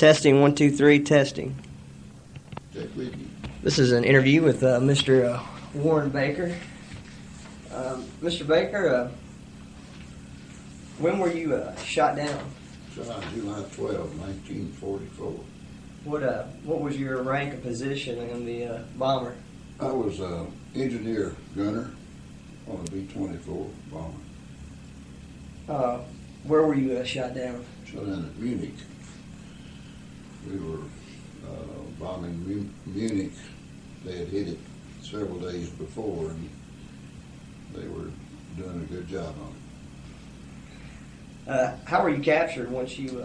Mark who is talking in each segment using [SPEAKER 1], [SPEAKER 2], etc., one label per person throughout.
[SPEAKER 1] Testing, 1, 2, 3, testing.
[SPEAKER 2] Technique.
[SPEAKER 1] This is an interview with Mr. Warren Baker. Mr. Baker, when were you shot down?
[SPEAKER 2] Shot July 12, 1944.
[SPEAKER 1] What was your rank and position in the bomber?
[SPEAKER 2] I was an engineer gunner on a B-24 bomber.
[SPEAKER 1] Where were you shot down?
[SPEAKER 2] Shot down at Munich. We were bombing Munich. They had hit it several days before, and they were doing a good job on it.
[SPEAKER 1] How were you captured once you?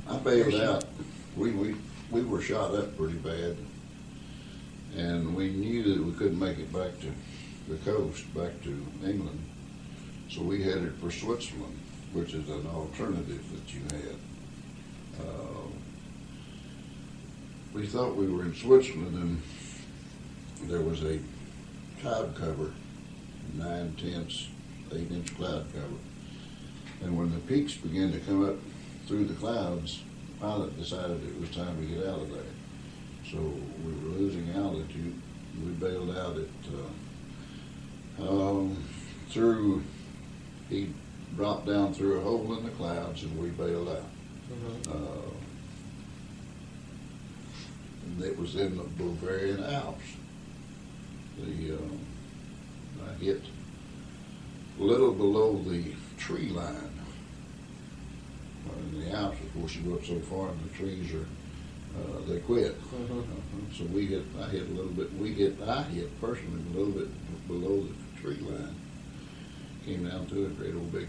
[SPEAKER 2] I bailed out. We were shot up pretty bad, and we knew that we couldn't make it back to the coast, back to England. So we headed for Switzerland, which is an alternative that you had. We thought we were in Switzerland, and there was a cloud cover, 9/10, 8-inch cloud cover. And when the peaks began to come up through the clouds, the pilot decided it was time to get out of there. So we were losing altitude. We bailed out he dropped down through a hole in the clouds, and we bailed out.
[SPEAKER 1] Mm-hmm.
[SPEAKER 2] And it was in the Bavarian Alps. I hit a little below the tree line. In the Alps, of course, you go up so far, and the trees are they quit.
[SPEAKER 1] Mm-hmm.
[SPEAKER 2] So I hit a little bit. I hit personally a little bit below the tree line. Came down to a great old big.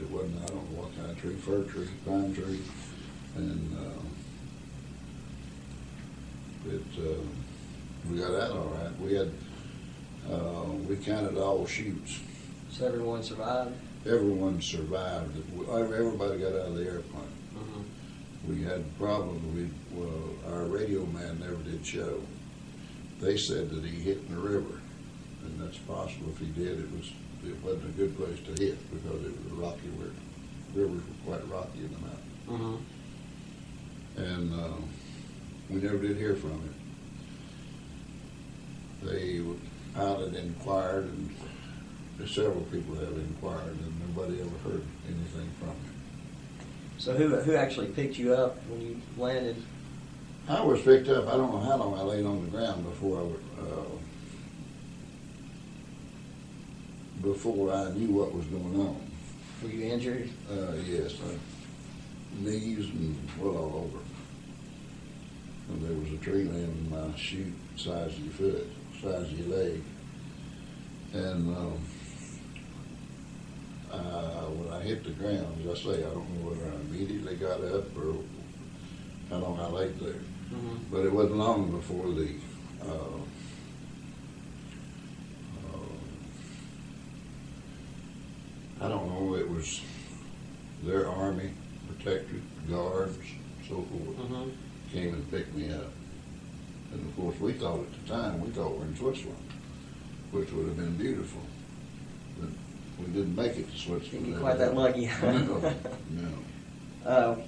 [SPEAKER 2] It wasn't, I don't know what kind of tree, fir tree, pine tree, and we got out all right. We counted all shoots.
[SPEAKER 1] So everyone survived?
[SPEAKER 2] Everyone survived. Everybody got out of the airplane.
[SPEAKER 1] Mm-hmm.
[SPEAKER 2] We had problems. Our radio man never did show. They said that he hit in the river, and that's possible. If he did, it wasn't a good place to hit because it was rocky. Rivers were quite rocky in the mountain.
[SPEAKER 1] Mm-hmm.
[SPEAKER 2] And we never did hear from him. The pilot inquired, and several people have inquired, and nobody ever heard anything from him.
[SPEAKER 1] So who actually picked you up when you landed?
[SPEAKER 2] I was picked up. I don't know how long I laid on the ground before I knew what was going on.
[SPEAKER 1] Were you injured?
[SPEAKER 2] Yes, knees and well all over. And there was a tree limb in my shoe, size of your foot, size of your leg. And when I hit the ground, as I say, I don't know whether I immediately got up or how long I laid there.
[SPEAKER 1] Mm-hmm.
[SPEAKER 2] But it wasn't long before I don't know, it was their army, protected, guards, so forth,
[SPEAKER 1] Mm-hmm.
[SPEAKER 2] came and picked me up. And of course, we thought at the time, we thought we were in Switzerland, which would have been beautiful. But we didn't make it to Switzerland.
[SPEAKER 1] You're quite that lucky.
[SPEAKER 2] No.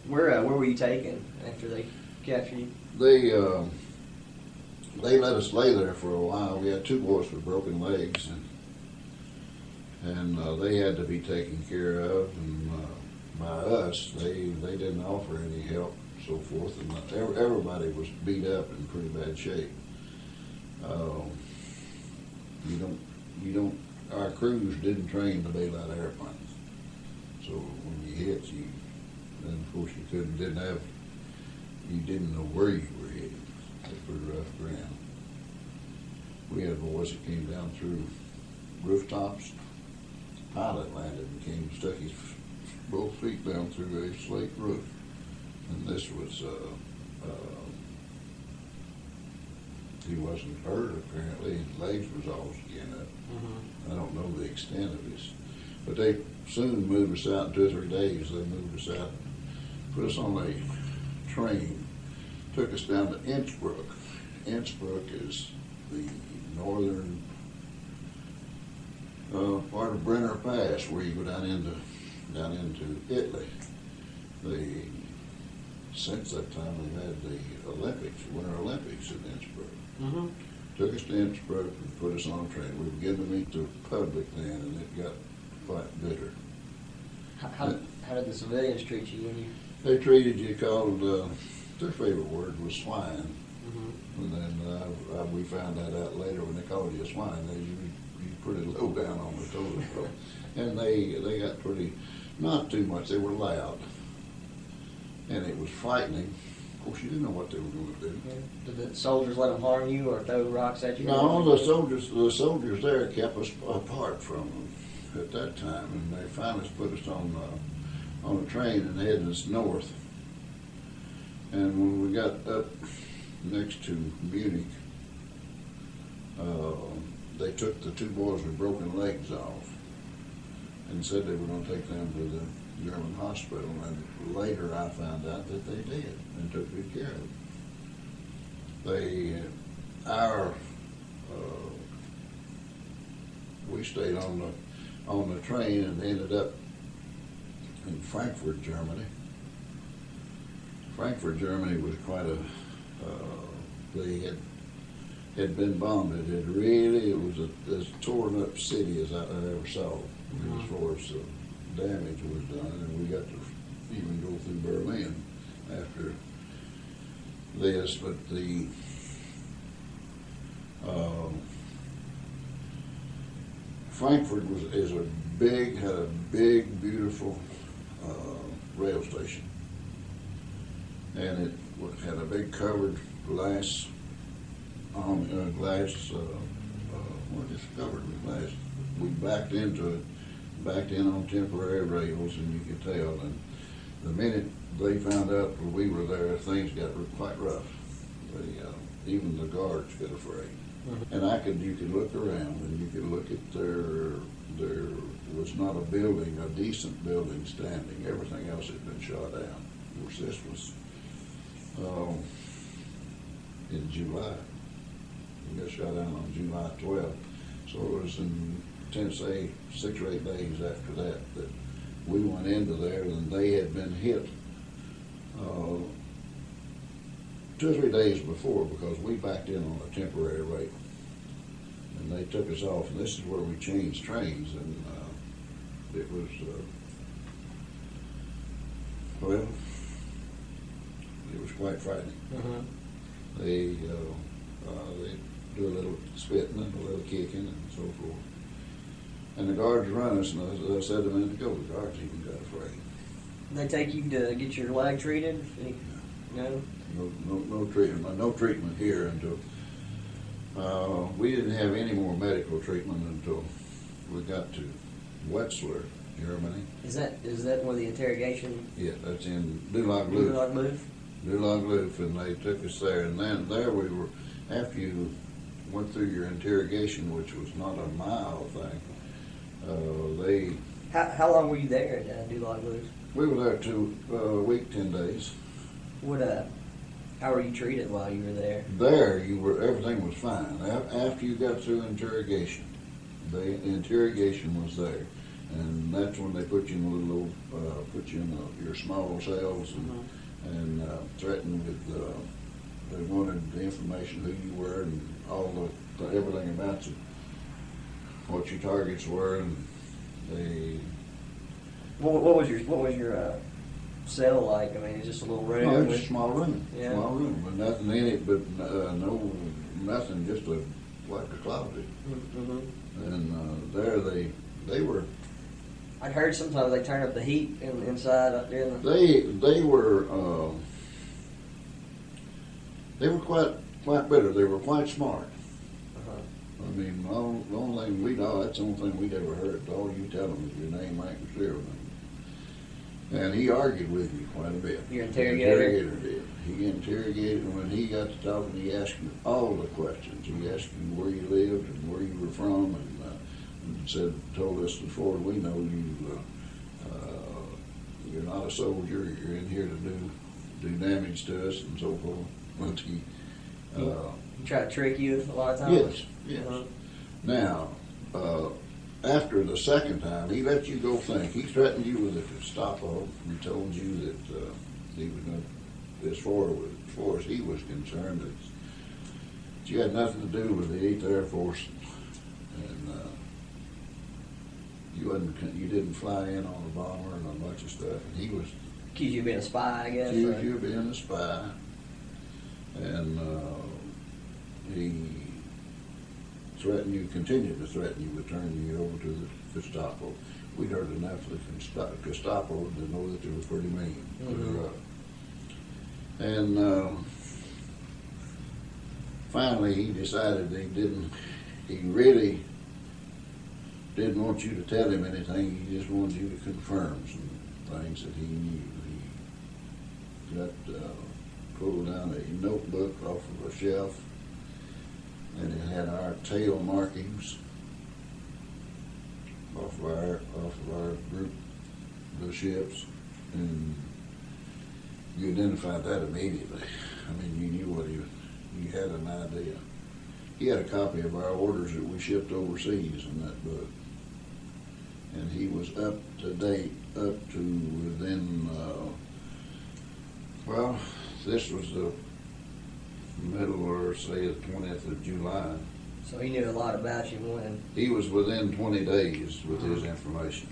[SPEAKER 1] Where were you taken after they captured you?
[SPEAKER 2] They let us lay there for a while. We had two boys with broken legs, and they had to be taken care of. And by us, they didn't offer any help, so forth. And everybody was beat up in pretty bad shape. Our crews didn't train to bail out airplanes. So when you hit, then of course you you didn't know where you were hitting. It was pretty rough ground. We had boys that came down through rooftops. The pilot landed and stuck his both feet down through a slate roof. And this was, he wasn't hurt apparently. His legs was all skinned up.
[SPEAKER 1] Mm-hmm.
[SPEAKER 2] I don't know the extent of this. But they soon moved us out in 2 or 3 days. They moved us out, put us on a train, took us down to Innsbruck. Innsbruck is the northern part of Brenner Pass, where you go down into Italy. since that time, they've had the Olympics, Winter Olympics in Innsbruck.
[SPEAKER 1] Mm-hmm.
[SPEAKER 2] Took us to Innsbruck and put us on a train. We began to meet the public then, and it got quite bitter.
[SPEAKER 1] How did the civilians treat you when you?
[SPEAKER 2] They treated you called, their favorite word was swine.
[SPEAKER 1] Mm-hmm.
[SPEAKER 2] And then we found that out later when they called you a swine. You pretty low down on the totem pole. And they got pretty, not too much, they were loud. And it was frightening. Of course, you didn't know what they were going to do.
[SPEAKER 1] Yeah. Did the soldiers let them harm you or throw rocks at you?
[SPEAKER 2] No, the soldiers there kept us apart from them at that time. And they finally put us on a train and headed us north. And when we got up next to Munich, they took the two boys with broken legs off and said they were going to take them to the German hospital. And later I found out that they did and took good care of them. We stayed on the train and ended up in Frankfurt, Germany. Frankfurt, Germany was quite they had been bombed. It was as torn up city as I ever saw,
[SPEAKER 1] Mm-hmm.
[SPEAKER 2] as far as damage was done. And we got to even go through Berlin after this. But the Frankfurt had a big, beautiful rail station, and it had a big covered glass, just covered with glass. We backed in on temporary rails, and you could tell. And the minute they found out that we were there, things got quite rough. Even the guards got afraid. Mm-hmm. And you could look around, and you could look at there was not a building, a decent building standing. Everything else had been shot down. Of course, this was in July. We got shot down on July 12th. So it was in Tennessee 6 or 8 days after that we went into there, and they had been hit 2 or 3 days before, because we backed in on a temporary rail. And they took us off, and this is where we changed trains, and it was, it was quite frightening.
[SPEAKER 1] Mm-hmm.
[SPEAKER 2] They do a little spitting and a little kicking and so forth. And the guards run us, and as I said a minute ago, the guards even got afraid.
[SPEAKER 1] They take you to get your leg treated? No?
[SPEAKER 2] No treatment. No treatment here until we didn't have any more medical treatment until we got to Wetzlar, Germany.
[SPEAKER 1] Is that where the interrogation?
[SPEAKER 2] Yeah, that's in Dulag-Luft.
[SPEAKER 1] Dulag-Luft?
[SPEAKER 2] Dulag-Luft, and they took us there, and then there we were. After you went through your interrogation, which was not a mild thing,
[SPEAKER 1] How long were you there at Dulag-Luft?
[SPEAKER 2] we were there a week, 10 days.
[SPEAKER 1] How were you treated while you were there?
[SPEAKER 2] There, everything was fine. After you got through interrogation, the interrogation was there, and that's when they put you in your small cells and threatened with. They wanted the information, who you were, and all everything about you, what your targets were, and they.
[SPEAKER 1] What was your cell like? I mean, it's just a little room.
[SPEAKER 2] No, it's a small room.
[SPEAKER 1] Yeah.
[SPEAKER 2] Small room, but nothing in it, but nothing, just like a closet.
[SPEAKER 1] Mm-hmm.
[SPEAKER 2] And there they were.
[SPEAKER 1] I'd heard sometimes they turn up the heat inside up there.
[SPEAKER 2] They were quite bitter. They were quite smart.
[SPEAKER 1] Uh-huh.
[SPEAKER 2] I mean, the only thing that's the only thing we'd ever heard. All you tell them is your name, rank, and serial number. And he argued with me quite a bit.
[SPEAKER 1] Your interrogator?
[SPEAKER 2] The interrogator did. He interrogated, and when he got to talking, he asked me all the questions. He asked me where you lived and where you were from, and told us, as far as we know, you're not a soldier. You're in here to do damage to us and so forth. But he
[SPEAKER 1] try to trick you a lot of times?
[SPEAKER 2] Yes.
[SPEAKER 1] Uh-huh.
[SPEAKER 2] Now, after the second time, he let you go think. He threatened you with a Gestapo. He told you that he was going to as far as he was concerned, you had nothing to do with the 8th Air Force, and you didn't fly in on a bomber and a bunch of stuff. And he was
[SPEAKER 1] accused you of being a spy, I guess.
[SPEAKER 2] accused you of being a spy, and he continued to threaten you with turning you over to the Gestapo. We'd heard enough of the Gestapo to know that they were pretty mean.
[SPEAKER 1] Mm-hmm.
[SPEAKER 2] And finally, he decided he really didn't want you to tell him anything. He just wanted you to confirm some things that he knew. He got pulled down a notebook off of a shelf, and it had our tail markings off of our group, the ships, and you identified that immediately. I mean, you knew you had an idea. He had a copy of our orders that we shipped overseas in that book, and he was up to date up to within. This was the middle, or say the 20th of July.
[SPEAKER 1] So he knew a lot about you when.
[SPEAKER 2] He was within 20 days with his information.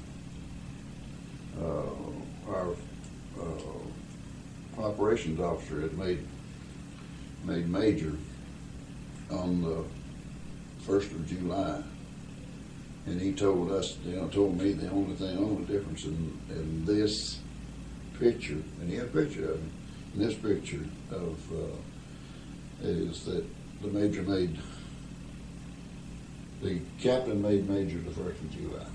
[SPEAKER 2] Our operations officer had made major on the 1st of July, and he told me the only difference in this picture, and he had a picture of him, in this picture is that the captain made major the 1st of July.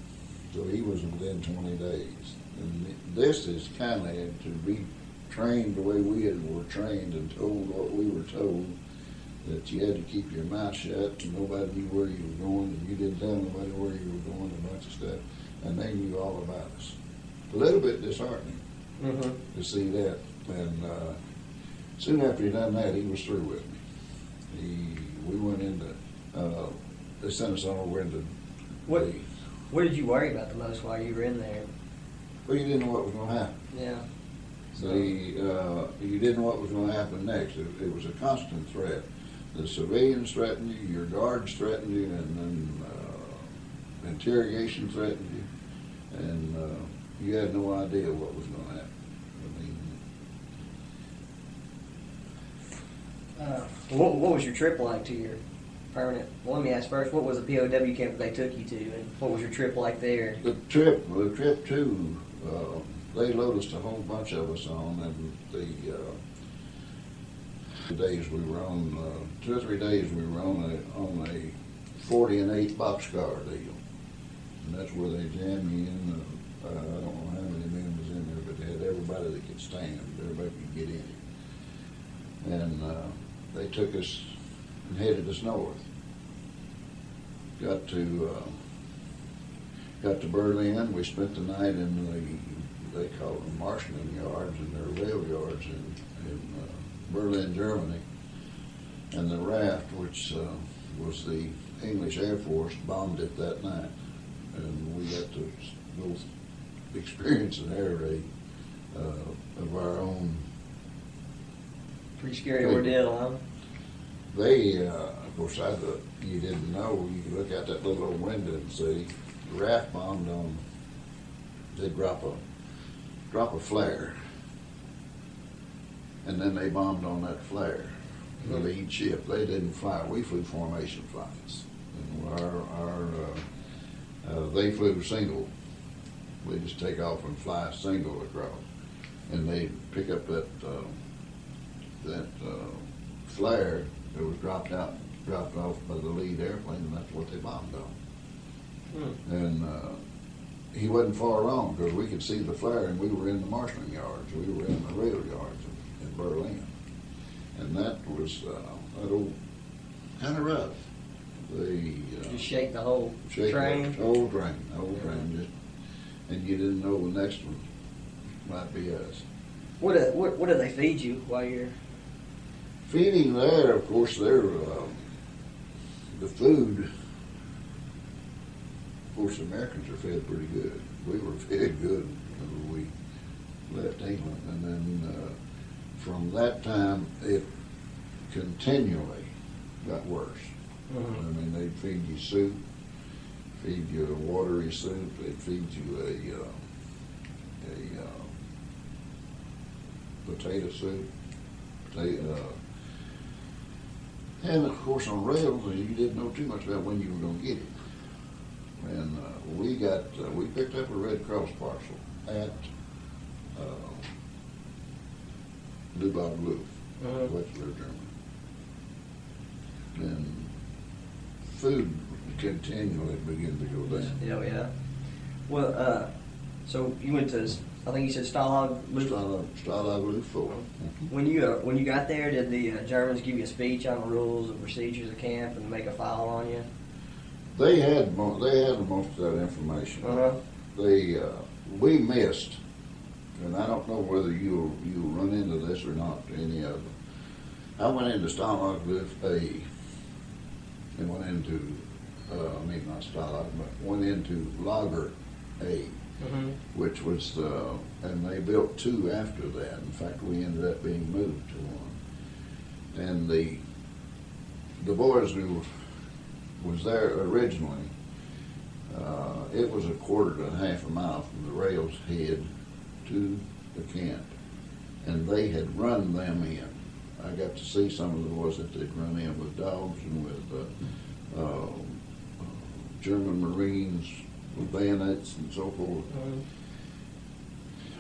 [SPEAKER 2] So he was within 20 days. And this is kind of to be trained the way we were trained and told what we were told, that you had to keep your mouth shut and nobody knew where you were going, and you didn't tell nobody where you were going, a bunch of stuff, and they knew all about us. A little bit disheartening to see that. And soon after he done that, he was through with me. We went into, they sent us on over into.
[SPEAKER 1] What did you worry about the most while you were in there?
[SPEAKER 2] Well, you didn't know what was going to happen.
[SPEAKER 1] Yeah.
[SPEAKER 2] So you didn't know what was going to happen next. It was a constant threat. The civilians threatened you, your guards threatened you, and then interrogation threatened you, and you had no idea what was going to happen.
[SPEAKER 1] What was your trip like to your permanent? Well, let me ask first, what was the POW camp they took you to, and what was your trip like there?
[SPEAKER 2] The trip to, they loaded a whole bunch of us on, and the days we were on, 2 or 3 days we were on a 40 and 8 boxcar deal, and that's where they jam you in. I don't know how many men was in there, but they had everybody that could stand. Everybody could get in, and they took us and headed us north. Got to Berlin. We spent the night in they call them marshalling yards, and their rail yards in Berlin, Germany. And the raft, which was the English Air Force, bombed it that night, and we got to both experience an air raid of our own.
[SPEAKER 1] Pretty scary ordeal, huh?
[SPEAKER 2] They, of course, you didn't know. You could look out that little old window and see the raft bombed on. They drop a flare, and then they bombed on that flare. The lead ship. They didn't fly. We flew formation flights, and they flew single. We just take off and fly single across, and they pick up that flare that was dropped off by the lead airplane, and that's what they bombed on. And he wasn't far wrong, because we could see the flare, and we were in the marshalling yards. We were in the rail yards in Berlin, and that was kind of rough. They
[SPEAKER 1] just shake the whole train.
[SPEAKER 2] The whole train, just, and you didn't know the next one might be us.
[SPEAKER 1] What do they feed you while you're
[SPEAKER 2] feeding there? Of course, the food. Of course, the Americans are fed pretty good. We were fed good when we left England, and then from that time, it continually got worse.
[SPEAKER 1] Mhm.
[SPEAKER 2] I mean, they'd feed you soup, feed you a watery soup, they'd feed you a potato soup, and of course on rails, you didn't know too much about when you were going to get it. And we picked up a Red Cross parcel at Blue, Wetzlar, Germany. And food continually began to go down.
[SPEAKER 1] Yeah, yeah. Well, so you went to, I think you said Stalag Luft.
[SPEAKER 2] Stalag Luft 4.
[SPEAKER 1] When you got there, did the Germans give you a speech on the rules and procedures of camp and make a file on you?
[SPEAKER 2] They had most of that information. We missed, and I don't know whether you run into this or not. Any of them. I went into Stalag Luft A, and went into not Stalag, but went into Lager A. Which was, and they built two after that. In fact, we ended up being moved to one. And the boys who was there originally, it was a quarter to half a mile from the rails head to the camp. And they had run them in. I got to see some of the boys that they'd run in with dogs and with German Marines with bayonets and so forth.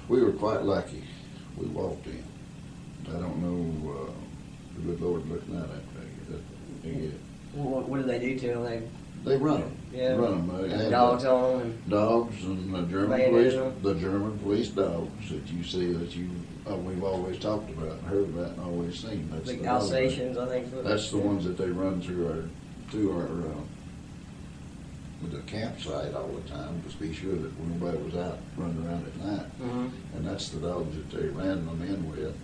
[SPEAKER 2] We were quite lucky. We walked in. I don't know, the good Lord looking out after you.
[SPEAKER 1] What did they do to them?
[SPEAKER 2] They run them.
[SPEAKER 1] Yeah.
[SPEAKER 2] Run them.
[SPEAKER 1] And dogs on them.
[SPEAKER 2] Dogs and the German police dogs that you see that we've always talked about, and heard about, and always seen. That's
[SPEAKER 1] Like
[SPEAKER 2] the
[SPEAKER 1] Alsatians, I think.
[SPEAKER 2] That's the ones that they run through our with the campsite all the time, to be sure that nobody was out running around at night. And that's the dogs that they ran them in with.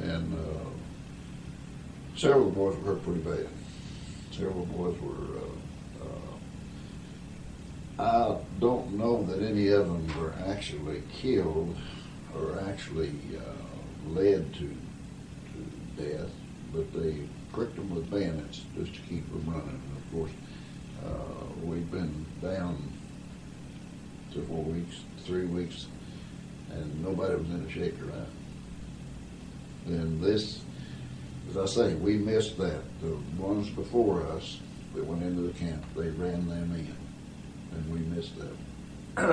[SPEAKER 2] And several of the boys were hurt pretty bad. Several boys were. I don't know that any of them were actually killed or actually led to death, but they pricked them with bayonets just to keep them running. And of course, we've been down 2 or 4 weeks, 3 weeks, and nobody was in a shape to ride. And this, as I say, we missed that. The ones before us that went into the camp, they ran them in, and we missed that.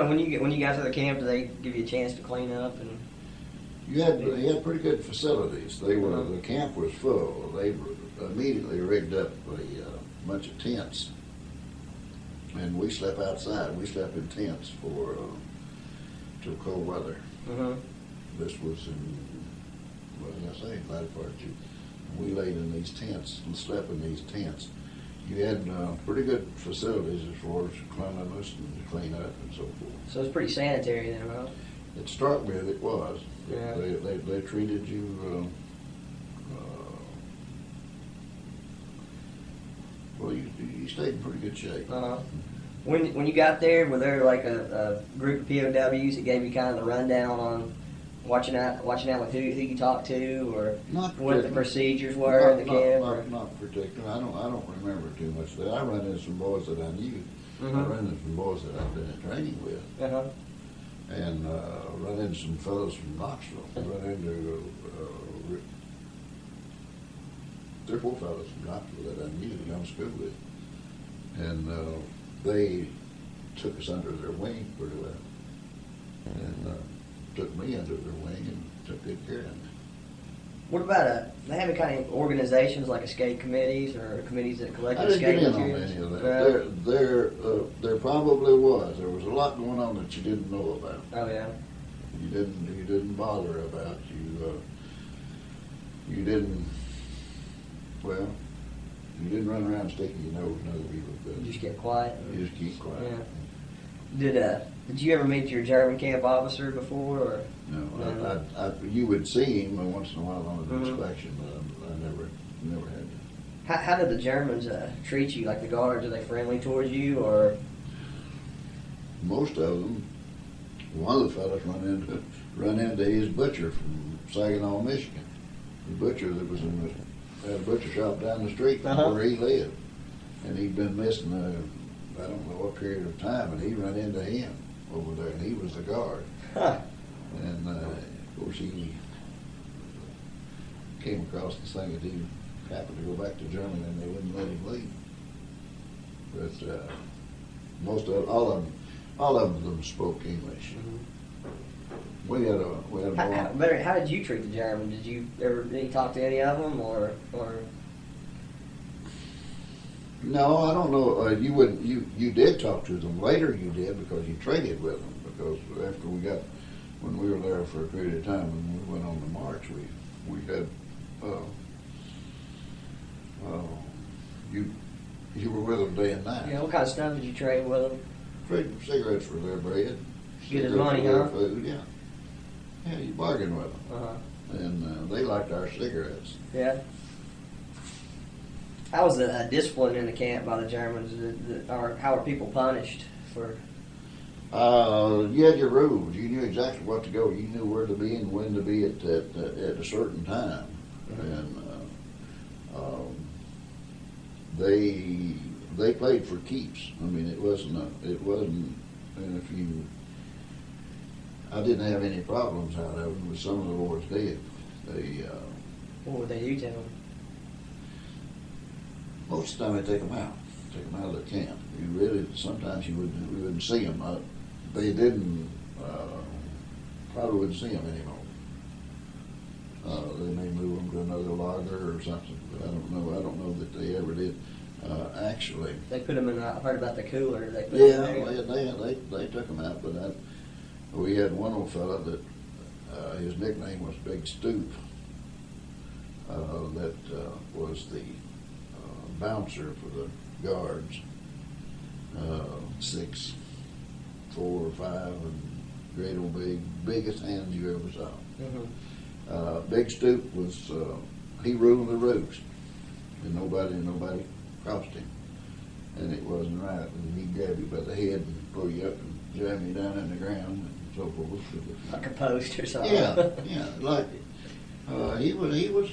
[SPEAKER 1] When you got to the camp, did they give you a chance to clean up and?
[SPEAKER 2] You had pretty good facilities. The camp was full. They immediately rigged up a bunch of tents, and we slept outside. We slept in tents for till cold weather. This was in, what did I say, latter part of June. We laid in these tents and slept in these tents. You had pretty good facilities as far as cleanliness and to clean up and so forth.
[SPEAKER 1] So it's pretty sanitary then, huh?
[SPEAKER 2] It struck me that it was.
[SPEAKER 1] Yeah.
[SPEAKER 2] They treated you. Well, you stayed in pretty good shape.
[SPEAKER 1] When you got there, were there like a group of POWs that gave you kind of the rundown on watching out with who you talked to, or what the procedures were in the camp?
[SPEAKER 2] Not particularly. I don't remember too much of that. I ran into some boys that I knew. I ran into some boys that I'd been in training with. And run into some fellows from Knoxville. Run into 3 or 4 fellows from Knoxville that I knew to go to school with. And they took us under their wing pretty well. And took me under their wing and took good care of me.
[SPEAKER 1] What about they have any kind of organizations like escape committees or committees that collect
[SPEAKER 2] I didn't
[SPEAKER 1] escape
[SPEAKER 2] get in on
[SPEAKER 1] materials?
[SPEAKER 2] any of that. There probably was. There was a lot going on that you didn't know about.
[SPEAKER 1] Oh yeah.
[SPEAKER 2] You didn't bother about. You didn't. Well, you didn't run around sticking your nose in other people's business.
[SPEAKER 1] You just kept quiet.
[SPEAKER 2] You just keep quiet.
[SPEAKER 1] Yeah. Did you ever meet your German camp officer before? Or?
[SPEAKER 2] No. You would see him once in a while on an inspection, but I never had to.
[SPEAKER 1] How did the Germans treat you? Like the guards, are they friendly towards you, or?
[SPEAKER 2] Most of them. One of the fellas run into his butcher from Saginaw, Michigan. the butcher that was in had a butcher shop down the street from where he lived. And he'd been missing, I don't know what period of time, and he run into him over there, and he was the guard.
[SPEAKER 1] Huh.
[SPEAKER 2] And of course he came across this thing that he happened to go back to Germany and they wouldn't let him leave. But all of them spoke English.
[SPEAKER 1] Mm-hmm.
[SPEAKER 2] We had a
[SPEAKER 1] How did you treat the Germans? Did you talk to any of them or?
[SPEAKER 2] No, I don't know. You did talk to them later. You did because you traded with them. Because when we were there for a period of time, when we went on the march, we had you were with them day and night.
[SPEAKER 1] Yeah, what kind of stuff did you trade with them?
[SPEAKER 2] Traded cigarettes for their bread.
[SPEAKER 1] Get their money, huh?
[SPEAKER 2] Food, yeah. Yeah, you bargained with them.
[SPEAKER 1] Uh-huh.
[SPEAKER 2] And they liked our cigarettes.
[SPEAKER 1] Yeah. How was the discipline in the camp by the Germans? How are people punished for?
[SPEAKER 2] You had your rules. You knew exactly what to go. You knew where to be and when to be at a certain time. Mm-hmm. And they played for keeps. I mean, it wasn't. And I didn't have any problems out of them, but some of the boys did.
[SPEAKER 1] What would they do to them?
[SPEAKER 2] Most of the time, they take them out of the camp. Sometimes we wouldn't see them. They didn't, probably wouldn't see them anymore. They may move them to another logger or something, but I don't know that they ever did. Actually,
[SPEAKER 1] they put them in. I heard about the cooler. They
[SPEAKER 2] took them out, but we had one old fella that his nickname was Big Stoop. That was the bouncer for the guards, 6'4" or 5", and great old biggest hands you ever saw.
[SPEAKER 1] Mm-hmm.
[SPEAKER 2] Big Stoop was he ruled the roost, and nobody crossed him, and it wasn't right. And he'd grab you by the head and pull you up and jam you down in the ground and so forth.
[SPEAKER 1] Like a post or something.
[SPEAKER 2] Yeah, like he was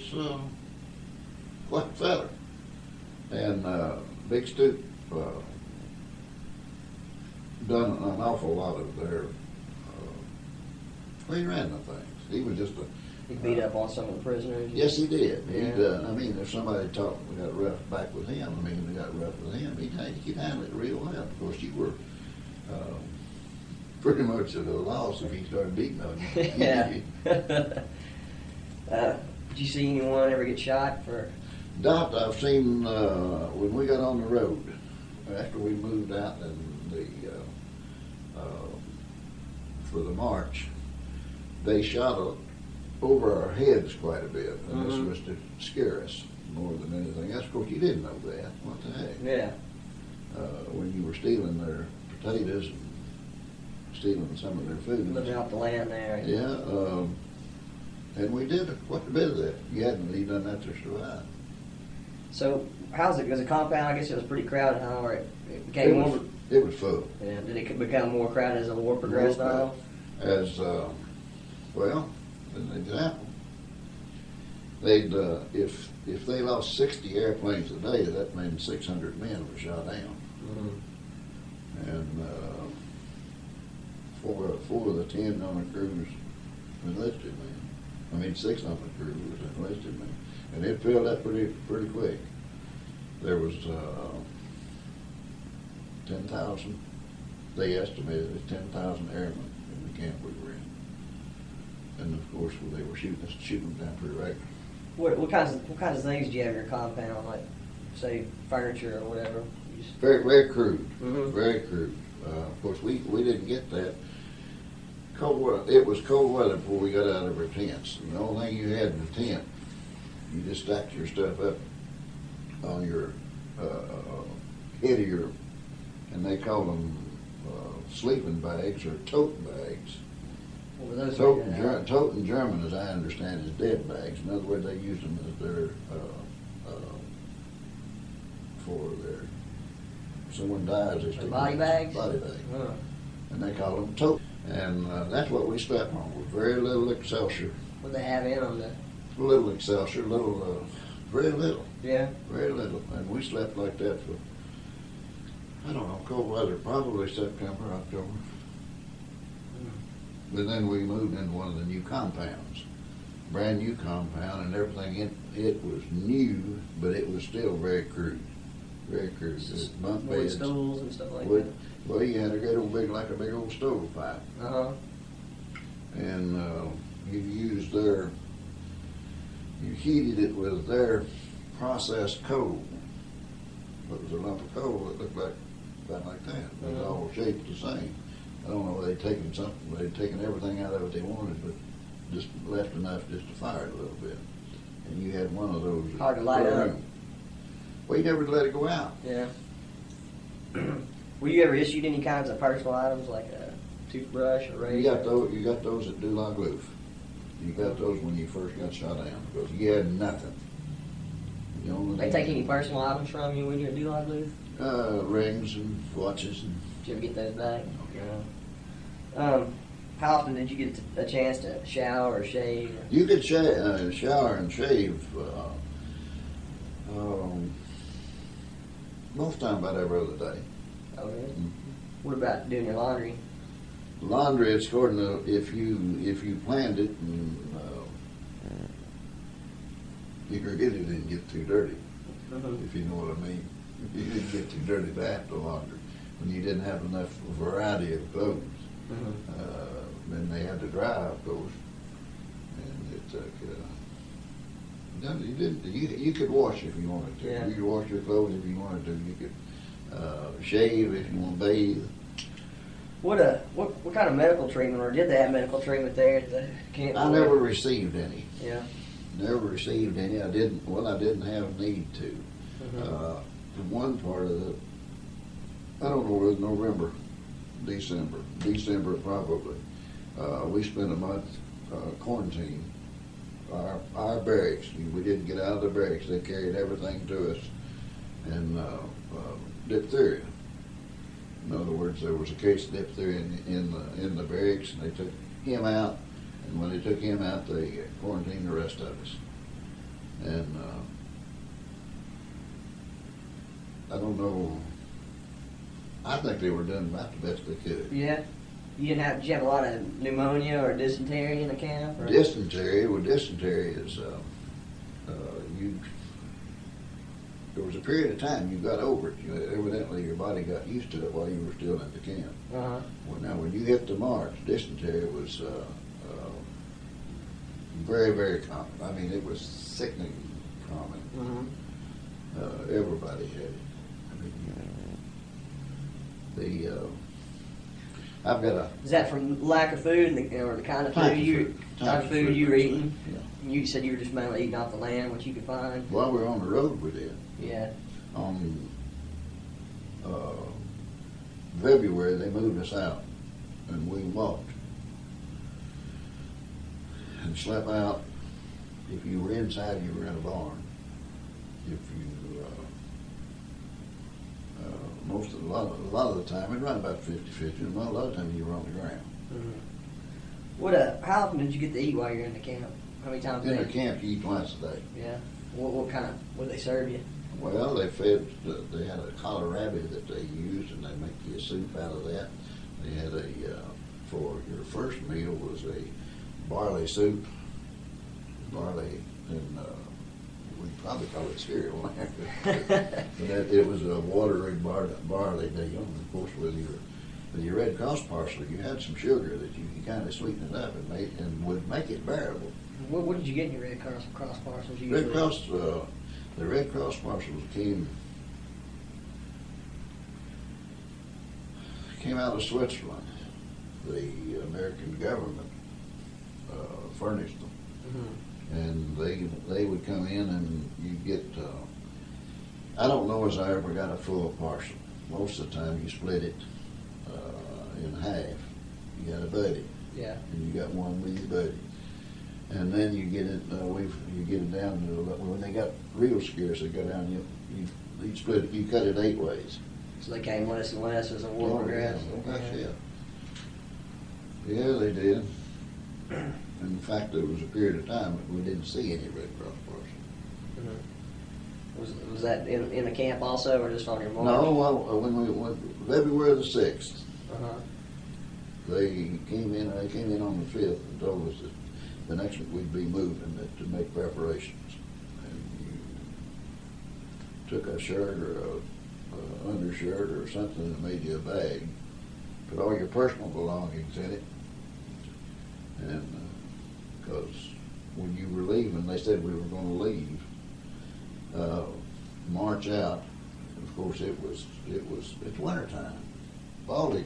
[SPEAKER 2] quite a feller. And Big Stoop done an awful lot of their. He ran the things. He was just a.
[SPEAKER 1] He beat up on some of the prisoners.
[SPEAKER 2] Yes, he did.
[SPEAKER 1] Yeah.
[SPEAKER 2] If somebody got rough back with him, they got rough with him, he'd handle it real well. Of course, you were pretty much at a loss if he started beating on you.
[SPEAKER 1] Yeah. Did you see anyone ever get shot for?
[SPEAKER 2] Dot, I've seen when we got on the road after we moved out and for the march, they shot over our heads quite a bit, and this was to scare us more than anything else. Of course, you didn't know that. What the heck?
[SPEAKER 1] Yeah.
[SPEAKER 2] When you were stealing their potatoes and stealing some of their food.
[SPEAKER 1] Living off the land there.
[SPEAKER 2] Yeah, and we did quite a bit of that. You hadn't really done that to survive.
[SPEAKER 1] So, how's it? Was the compound? I guess it was pretty crowded, huh? Or it became more.
[SPEAKER 2] It was full.
[SPEAKER 1] Yeah. Did it become more crowded as the war progressed on?
[SPEAKER 2] As well, as an example, they'd if they lost 60 airplanes a day, that meant 600 men were shot down.
[SPEAKER 1] Mm-hmm.
[SPEAKER 2] And four of the 10 on the crews enlisted men. 6 on the crew was enlisted men. And it filled up pretty quick. There was 10,000. They estimated it 10,000 airmen in the camp we were in. And of course, they were shooting them down pretty regularly.
[SPEAKER 1] What kinds of things do you have in your compound, like say furniture or whatever?
[SPEAKER 2] Very very crude.
[SPEAKER 1] Mm-hmm.
[SPEAKER 2] Very crude. Of course, we didn't get that. Cold weather. It was cold weather before we got out of our tents. And the only thing you had in the tent, you just stacked your stuff up on your head of your, and they call them sleeping bags or tote bags.
[SPEAKER 1] What were those?
[SPEAKER 2] Tote in German, as I understand, is dead bags. In other words, they used them as their for their. Someone dies, they stick
[SPEAKER 1] body bags.
[SPEAKER 2] Body bags,
[SPEAKER 1] Huh.
[SPEAKER 2] and they call them tote. And that's what we slept on with very little Excelsior.
[SPEAKER 1] What they have in them?
[SPEAKER 2] little Excelsior, very little.
[SPEAKER 1] Yeah.
[SPEAKER 2] Very little. And we slept like that for, I don't know, cold weather, probably September, October. But then we moved into one of the new compounds, brand new compound, and everything. It was new, but it was still very crude, very crude. Just bunk
[SPEAKER 1] wood
[SPEAKER 2] beds,
[SPEAKER 1] stoves and stuff like
[SPEAKER 2] wood.
[SPEAKER 1] that.
[SPEAKER 2] Well, you had a great old big, like a big old stovepipe, and you used their, you heated it with their processed coal. It was a lump of coal that looked like about like that. It was all shaped the same. I don't know, they'd taken everything out of it they wanted, but just left enough just to fire it a little bit. And you had one of those.
[SPEAKER 1] Hard to light up.
[SPEAKER 2] Well, you never let it go out.
[SPEAKER 1] Yeah. Were you ever issued any kinds of personal items like a toothbrush or razor?
[SPEAKER 2] You got those at Dulag Loof. You got those when you first got shot down because you had nothing.
[SPEAKER 1] They take any personal items from you when you're at Dulag Loof?
[SPEAKER 2] Rings and watches. And
[SPEAKER 1] did you ever get those back? Yeah. How often did you get a chance to shower or shave?
[SPEAKER 2] You could shower and shave most time about every other day.
[SPEAKER 1] Oh, really? What about doing your laundry?
[SPEAKER 2] Laundry, it's according to if you planned it and you could get it didn't get too dirty. If you know what I mean. You didn't get too dirty to have to launder when you didn't have enough variety of clothes. Then they had to dry, of course, and it took. You could wash if you wanted to.
[SPEAKER 1] Yeah.
[SPEAKER 2] You could wash your clothes if you wanted to. You could shave if you want to bathe.
[SPEAKER 1] What kind of medical treatment, or did they have medical treatment there at the camp?
[SPEAKER 2] I never received any.
[SPEAKER 1] Yeah.
[SPEAKER 2] Never received any. I didn't have need to. The one part of it, I don't know whether November, December probably. We spent a month quarantined. Our barracks, we didn't get out of the barracks. They carried everything to us, and diphtheria. In other words, there was a case of diphtheria in the barracks, and they took him out. And when they took him out, they quarantined the rest of us. And I don't know. I think they were doing about the best they could.
[SPEAKER 1] Yeah. Did you have a lot of pneumonia or dysentery in the camp? Or?
[SPEAKER 2] Dysentery is there was a period of time you got over it. Evidently your body got used to it while you were still in the camp. Well, now when you hit the march, dysentery was very, very common. I mean, it was sickening common. Everybody had it. I mean, I've got a.
[SPEAKER 1] Is that from lack of food or the kind of food you were eating?
[SPEAKER 2] Yeah.
[SPEAKER 1] You said you were just mainly eating off the land, what you could find.
[SPEAKER 2] While we were on the road, we did.
[SPEAKER 1] Yeah.
[SPEAKER 2] February, they moved us out, and we walked and slept out. If you were inside, you were in a barn. If you a lot of the time, it ran about 50-50, and a lot of the time you were on the ground.
[SPEAKER 1] How often did you get to eat while you're in the camp? How many times?
[SPEAKER 2] In the camp, you eat twice a day.
[SPEAKER 1] Yeah. What did they serve you?
[SPEAKER 2] Well, they had a kohlrabi that they used, and they make you a soup out of that. They had for your first meal was a barley soup, and we'd probably call it cereal. But it was a watery barley deal. And of course, with your Red Cross parcel, you had some sugar that you could kind of sweeten it up and would make it bearable.
[SPEAKER 1] What did you get in your Red Cross parcels?
[SPEAKER 2] The Red Cross parcels came out of Switzerland. The American government furnished them. And they would come in and you get, I don't know as I ever got a full parcel. Most of the time you split it in half. You got a buddy. Yeah. And you got one with your buddy. And then you get it, you get it down to, when they got real scarce, they go down, you split it, you cut it 8 ways.
[SPEAKER 1] So they came less and less as a war progressed.
[SPEAKER 2] Yeah, they did. In fact, there was a period of time that we didn't see any Red Cross person.
[SPEAKER 1] Was that in the camp also, or just on your march?
[SPEAKER 2] No, when we went February the 6th, they came in on the 5th and told us that the next week we'd be moving to make preparations. And you took a shirt or a undershirt or something and made you a bag, put all your personal belongings in it, and because when you were leaving, they said we were going to leave, march out. And of course, it's wintertime. Baltic.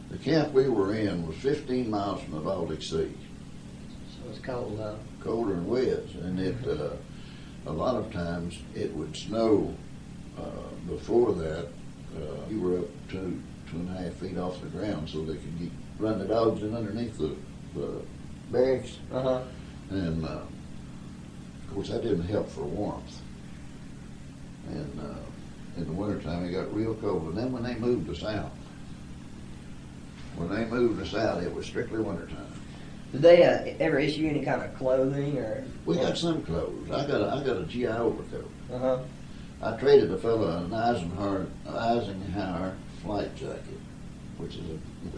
[SPEAKER 2] The camp we were in was 15 miles from the Baltic Sea.
[SPEAKER 1] So it's cold, huh?
[SPEAKER 2] Colder than whiz, and it a lot of times it would snow. Before that, you were up 2.5 feet off the ground, so they could run the dogs in underneath the barracks. And of course, that didn't help for warmth. And in the wintertime, it got real cold. And then when they moved us out, it was strictly wintertime.
[SPEAKER 1] Did they ever issue any kind of clothing or?
[SPEAKER 2] We got some clothes. I got a GI overcoat. I traded a fellow an Eisenhower flight jacket, which is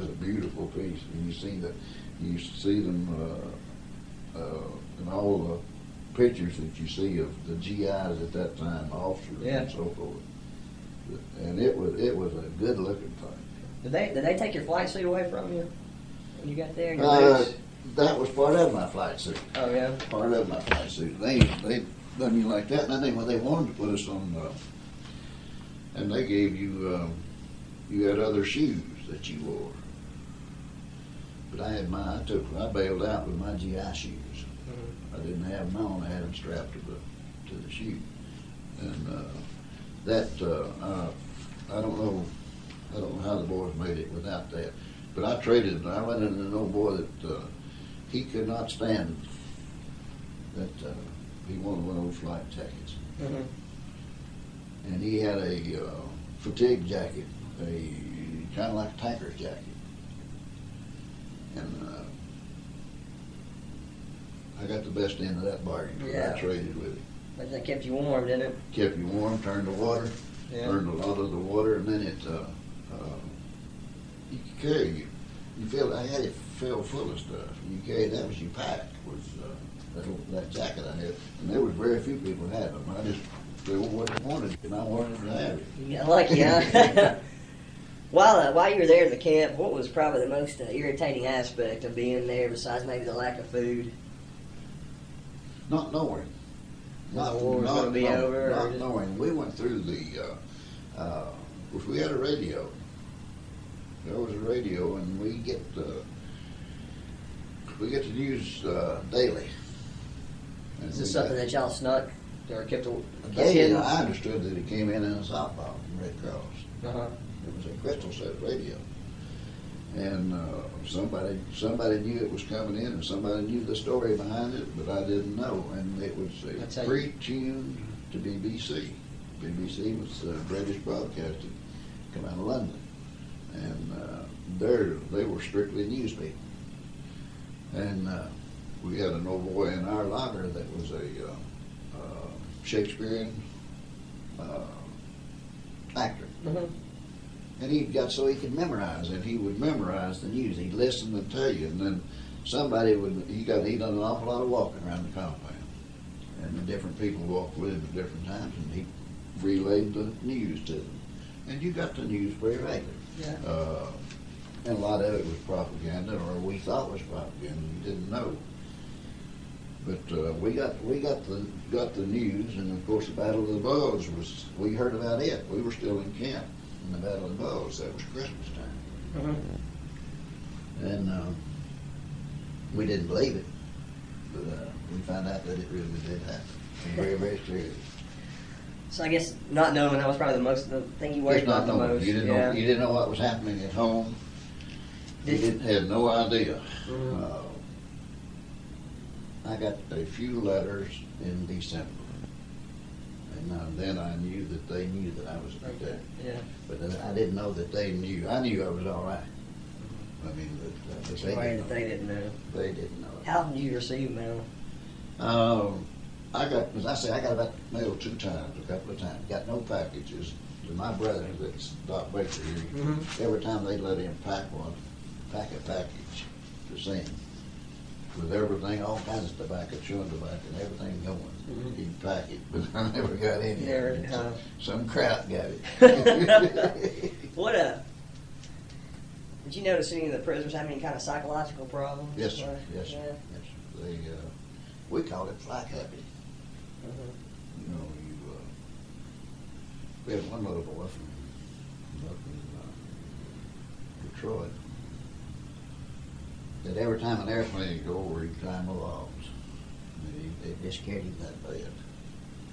[SPEAKER 2] a beautiful piece. And you see them in all the pictures that you see of the GIs at that time, officers and so forth. And it was a good looking thing.
[SPEAKER 1] Did they take your flight suit away from you when you got there? And
[SPEAKER 2] that was part of my flight suit.
[SPEAKER 1] Oh yeah.
[SPEAKER 2] Part of my flight suit. They done you like that, and then when they wanted to put us on, and they gave you had other shoes that you wore. But I bailed out with my GI shoes. I didn't have my own. I had them strapped to the shoe, and I don't know how the boys made it without that. But I ran into an old boy that he could not stand that. He wanted one of those flight jackets, and he had a fatigue jacket, a kind of like a tanker's jacket, and I got the best end of that bargain.
[SPEAKER 1] Yeah.
[SPEAKER 2] I traded with it.
[SPEAKER 1] But that kept you warm, didn't it?
[SPEAKER 2] Kept you warm, turned the water, burned a lot of the water, and then it you could carry you. You feel I had it filled full of stuff. You carried that was your pack was that jacket I had, and there was very few people who had them. I just they what they wanted, and I wanted to have it.
[SPEAKER 1] You got lucky, huh? While you were there in the camp, what was probably the most irritating aspect of being there, besides maybe the lack of food?
[SPEAKER 2] Not knowing.
[SPEAKER 1] The war was going to be over.
[SPEAKER 2] Not knowing. We went through of course, we had a radio. There was a radio, and we get the news daily. And
[SPEAKER 1] Is this something that y'all snuck or kept
[SPEAKER 2] hidden? I understood that it came in a softball from Red Cross. It was a crystal set radio, and somebody knew it was coming in, and somebody knew the story behind it, but I didn't know. And it was pre-tuned to BBC. BBC was British Broadcasting, come out of London, and they were strictly news people. And we had an old boy in our locker that was a Shakespearean actor. And he got so he could memorize, and he would memorize the news. He'd listen and tell you, and then he done an awful lot of walking around the compound, and the different people walked with him at different times, and he relayed the news to them. And you got the news very regular.
[SPEAKER 1] Yeah.
[SPEAKER 2] And a lot of it was propaganda, or we thought was propaganda. We didn't know. But we got the news, and of course the Battle of the Bulge we heard about it. We were still in camp in the Battle of the Bulge. That was Christmas time. And we didn't believe it, but we found out that it really did happen. Very, very serious.
[SPEAKER 1] So I guess not knowing, that was probably the thing you worried about the most.
[SPEAKER 2] You didn't know what was happening at home. You had no idea. I got a few letters in December, and then I knew that they knew that I was dead.
[SPEAKER 1] Yeah.
[SPEAKER 2] But I didn't know that they knew. I knew I was all right. I mean, that
[SPEAKER 1] They didn't know.
[SPEAKER 2] They didn't know it.
[SPEAKER 1] How did you receive mail?
[SPEAKER 2] I got, as I say, I got about mail 2 times, a couple of times. Got no packages. And my brother, that's Doc Baker here, every time they let him pack a package to send with everything, all kinds of tobacco, chewing tobacco, and everything going. He'd pack it, but I never got any. Some crowd got it.
[SPEAKER 1] What did you notice any of the prisoners have any kind of psychological problems?
[SPEAKER 2] Yes, sir. Yes, sir.
[SPEAKER 1] Yeah.
[SPEAKER 2] Yes, sir. They, we call it fly happy. You know, we had one little boy from up in Detroit that every time an airplane would go over, he'd climb the logs. It just scared him that bad.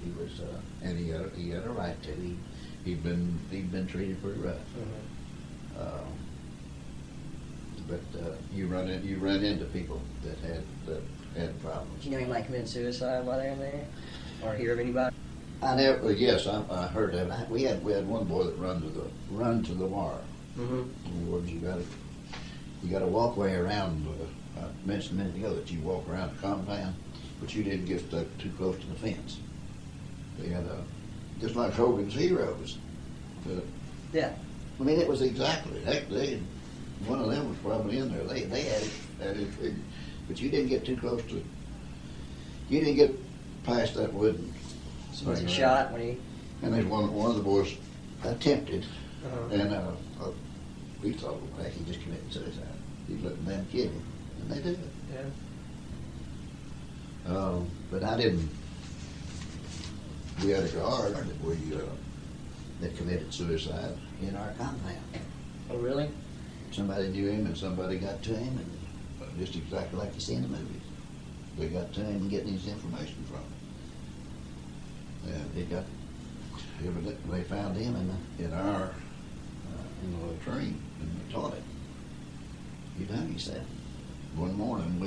[SPEAKER 2] He was, and he had a right to. He'd been treated pretty rough. But you run into people that had problems.
[SPEAKER 1] Did you know anybody committed suicide while they were there, or hear of anybody?
[SPEAKER 2] I never. Yes, I heard that. We had one boy that run to the wire. In other words, you got a walkway around. I mentioned a minute ago that you walk around the compound, but you didn't get stuck too close to the fence. They had just like Hogan's Heroes.
[SPEAKER 1] Yeah.
[SPEAKER 2] I mean, it was exactly. Heck, one of them was probably in there. They had it figured, but you didn't get too close to. You didn't get past that wooden.
[SPEAKER 1] So was he shot when he?
[SPEAKER 2] And then one of the boys attempted, and we thought, well, heck, he just committed suicide. He's letting them kill him, and they did it.
[SPEAKER 1] Yeah.
[SPEAKER 2] But I didn't. We had a guard that committed suicide in our compound.
[SPEAKER 1] Oh, really?
[SPEAKER 2] Somebody knew him, and somebody got to him, and just exactly like you see in the movies. They got to him and getting his information from him. And they found him in our in the little train in the toilet. He done, he said. One morning,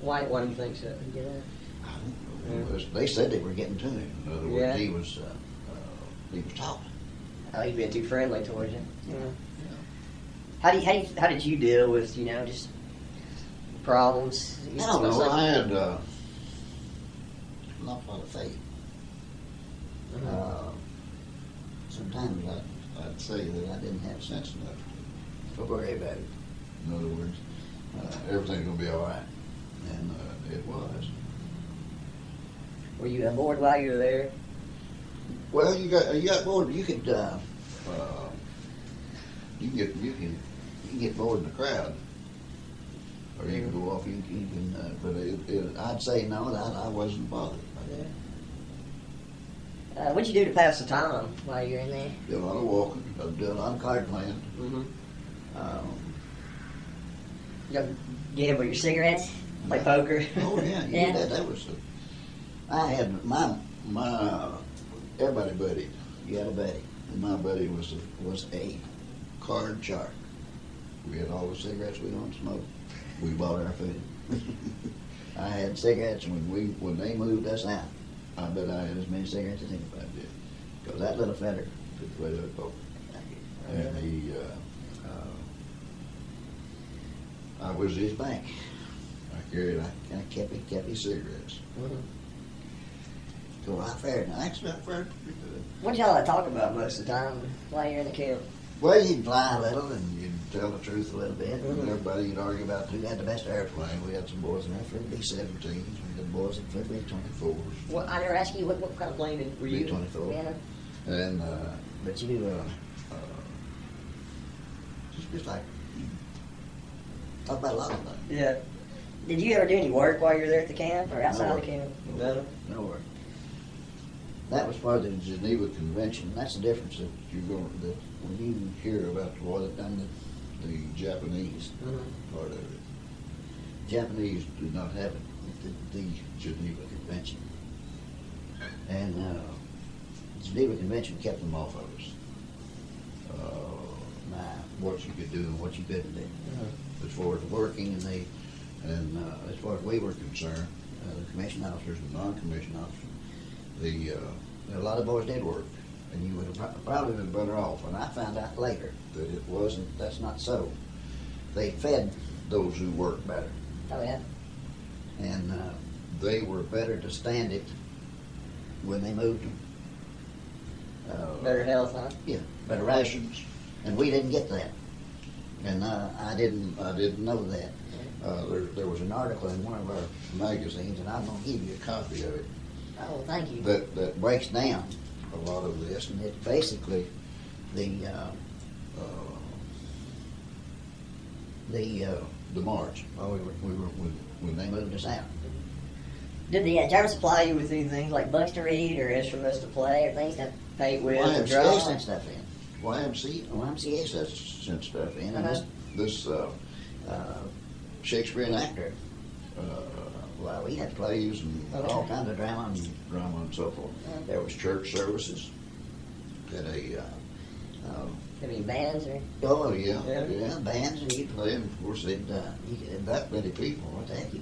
[SPEAKER 1] Why do you think so? He did that?
[SPEAKER 2] I don't know. They said they were getting to him. In other words, he was talking.
[SPEAKER 1] Oh, he'd been too friendly towards you. Yeah. How did you deal with just problems?
[SPEAKER 2] I don't know. I had an awful lot of faith. Sometimes I'd say that I didn't have sense enough to worry about it. In other words, everything's gonna be all right, and it was.
[SPEAKER 1] Were you bored while you were there?
[SPEAKER 2] Well, you got bored. You could you can get bored in the crowd, or you can go off. You can, but I'd say no. That I wasn't bothered.
[SPEAKER 1] What'd you do to pass the time while you were in there?
[SPEAKER 2] Did a lot of walking. Did a lot of card playing.
[SPEAKER 1] You gamble your cigarettes, play poker.
[SPEAKER 2] Oh yeah. That was. I had my everybody buddy. You had a buddy, and my buddy was a card shark. We had all the cigarettes we don't smoke. We bought our food. I had cigarettes when they moved us out. I bet I had as many cigarettes as anybody did. Because that little feller could play that poker. And he, I was his bank. I kept his cigarettes. So I fared. I actually fared pretty good.
[SPEAKER 1] What y'all talk about most of the time while you're in the camp?
[SPEAKER 2] Well, you'd fly a little and you'd tell the truth a little bit. And everybody you'd argue about who had the best airplane. We had some boys in there flew B-17s. We had boys that flew B-24s.
[SPEAKER 1] Well, I never asked you what kind of plane were you?
[SPEAKER 2] B-24.
[SPEAKER 1] Yeah.
[SPEAKER 2] And but you just like talk about a lot of things.
[SPEAKER 1] Yeah. Did you ever do any work while you were there at the camp or outside the camp?
[SPEAKER 2] No work. That was part of the Geneva Convention. That's the difference that that when you hear about the war that done the Japanese part of it. Japanese did not have it at the Geneva Convention. And the Geneva Convention kept them off of us. What you could do and what you couldn't do. As far as working and as far as we were concerned, the commissioned officers and non-commissioned officers, a lot of boys did work, and you would have probably been better off. And I found out later that that's not so.
[SPEAKER 3] they fed those who worked better.
[SPEAKER 1] Oh yeah.
[SPEAKER 3] And they were better to stand it when they moved them.
[SPEAKER 1] Better health, huh?
[SPEAKER 3] Yeah, better rations, and we didn't get that. And I didn't know that. There was an article in one of our magazines, and I'm going to give you a copy of it.
[SPEAKER 1] Oh, thank you.
[SPEAKER 3] That breaks down a lot of this, and it's basically the march. Well, when they moved us out.
[SPEAKER 1] Did the Germans supply you with anything like books to read or instruments to play or things to paint with or draw?
[SPEAKER 3] YMCA sent stuff in. YMCA sent stuff in. And this Shakespearean actor, well, we had plays and all kinds of drama and so forth. There was church services. Had
[SPEAKER 1] Any bands or?
[SPEAKER 3] Oh yeah, bands, and you play, and of course they'd that many people. What the heck,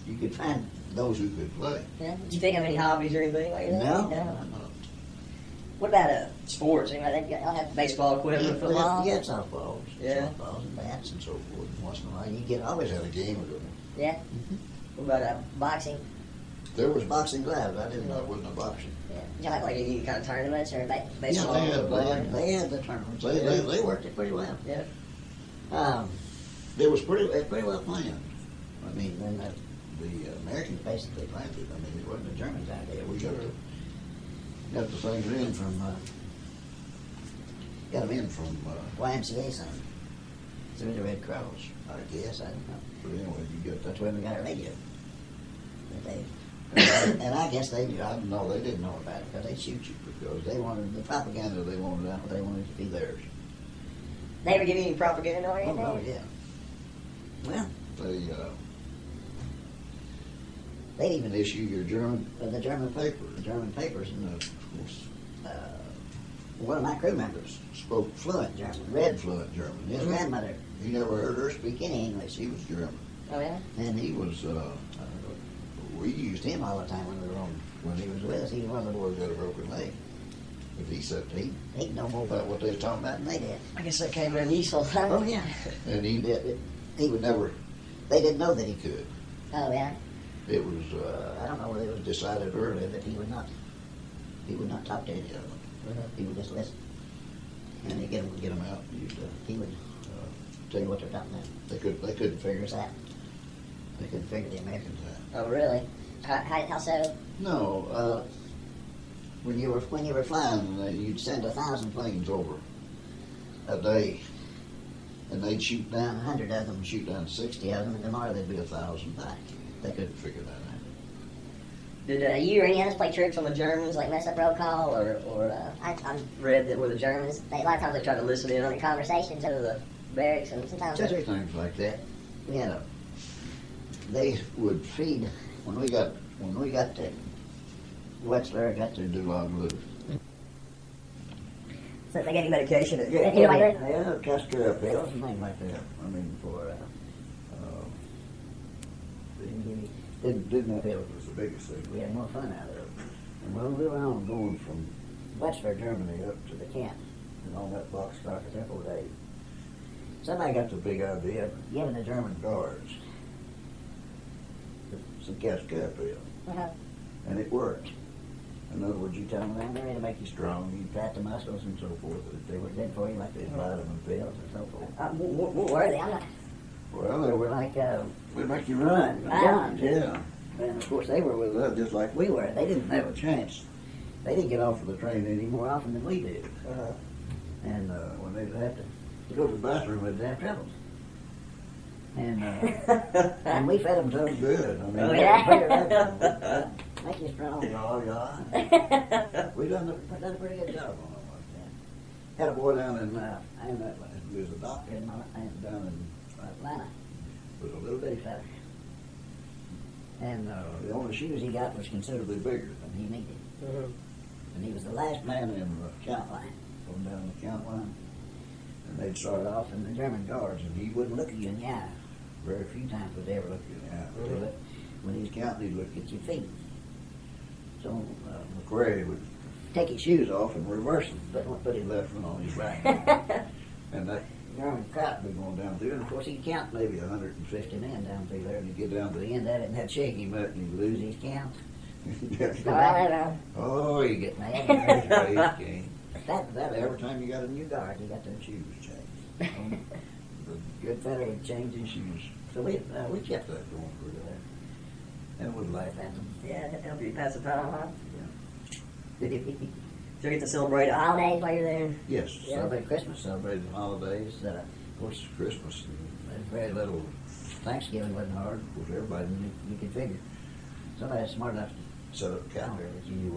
[SPEAKER 3] you could find those who could play.
[SPEAKER 1] Yeah. Did you think of any hobbies or anything like that?
[SPEAKER 3] No.
[SPEAKER 1] What about sports? Anybody have baseball equipment, football?
[SPEAKER 3] Yeah, softballs, softballs and bats and so forth. Once in a while, you always had a game of them.
[SPEAKER 1] Yeah. Mm-hmm. What about boxing?
[SPEAKER 3] There was boxing gloves. I didn't know it wasn't a boxing.
[SPEAKER 1] Yeah. Did you have like any kind of tournaments or baseball?
[SPEAKER 3] Yeah, they had the tournaments. They worked it pretty well.
[SPEAKER 1] Yeah.
[SPEAKER 3] It was pretty well planned. I mean, then the Americans basically planned it. I mean, it wasn't the Germans' idea. We got the things in from YMCA Center through the Red Cross. I guess I don't know. But anyway, that's when we got a radio. And I guess they didn't know about it because they shoot you because they wanted the propaganda they wanted out. They wanted it to be theirs.
[SPEAKER 1] They ever give you any propaganda or anything?
[SPEAKER 3] Oh yeah. Well, they even issue your the German papers, and of course, one of my crew members spoke fluent German, read fluent German. His grandmother, he never heard her speak any English. He was German.
[SPEAKER 1] Oh yeah.
[SPEAKER 3] And he was. We used him all the time when he was with us. He was one of the boys that had a broken leg. But he said he'd know more about what they were talking about than they did.
[SPEAKER 1] I guess that came in useful.
[SPEAKER 3] Oh yeah. And he would never. They didn't know that he could.
[SPEAKER 1] Oh yeah.
[SPEAKER 3] It was I don't know whether it was decided early that he would not talk to any of them. He would just listen. And he'd get them out. He would tell you what they're talking about. They couldn't figure us out. They couldn't figure the Americans out.
[SPEAKER 1] Oh really? How so?
[SPEAKER 3] No. When you were flying, you'd send 1,000 planes over a day, and they'd shoot down 100 of them, shoot down 60 of them, and tomorrow there'd be 1,000 back. They couldn't figure that out.
[SPEAKER 1] Did you or any others play tricks on the Germans, like mess up roll call, or I read that with the Germans, a lot of times they try to listen in on the conversations of the barracks, and sometimes
[SPEAKER 3] just things like that. We had they would feed when we got to Wetzlar, got to Dulag Loop.
[SPEAKER 1] So they gave you medication?
[SPEAKER 3] Yeah, castor pills and things like that. I mean, for didn't have pills was the biggest thing. We had more fun out of it. And when we were on going from Wetzlar, Germany, up to the camp, and all that boxcar for several days, somebody got the big idea of giving the German guards some castor pills, and it worked. In other words, you tell them they're ready to make you strong. You pat the muscles and so forth. If they were dead for you, like they vitamin pills and so forth.
[SPEAKER 1] What were they?
[SPEAKER 3] Well, they were like, would make you run. Yeah. And of course, they were with us just like we were. They didn't have a chance. They didn't get off of the train any more often than we did. And when they would have to go to the bathroom, they'd have troubles. And we fed them so good. I mean, make you strong, yeah. We done a pretty good job on them like that. Had a boy down in he was a doctor down in Atlanta. Was a little bitty fella. And the only shoes he got was considerably bigger than he needed. And he was the last man in the count line, going down the count line. And they'd start off in the German guards, and he wouldn't look at you in the eye. Very few times would they ever look at you in the eye. When he's counting, he'd look at your feet. So McRae would take his shoes off and reverse them, put his left one on his right. And that German cot be going down through, and of course he'd count maybe 150 men down through there, and he'd get down to the end of it, and that'd shake him up, and he'd lose his count. Oh, you get mad. That every time you got a new guard, you got them shoes changed. The good fellow would change his shoes. So we kept that going for that. And we'd laugh at them.
[SPEAKER 1] Yeah, that help you pass the time, huh?
[SPEAKER 3] Yeah.
[SPEAKER 1] So you get to celebrate holidays while you're there?
[SPEAKER 3] Yes,
[SPEAKER 1] Yeah.
[SPEAKER 3] celebrate Christmas, celebrate the holidays. Of course, Christmas, and very little. Thanksgiving wasn't hard. Of course, everybody knew, you could figure. Somebody was smart enough to set up a calendar that you knew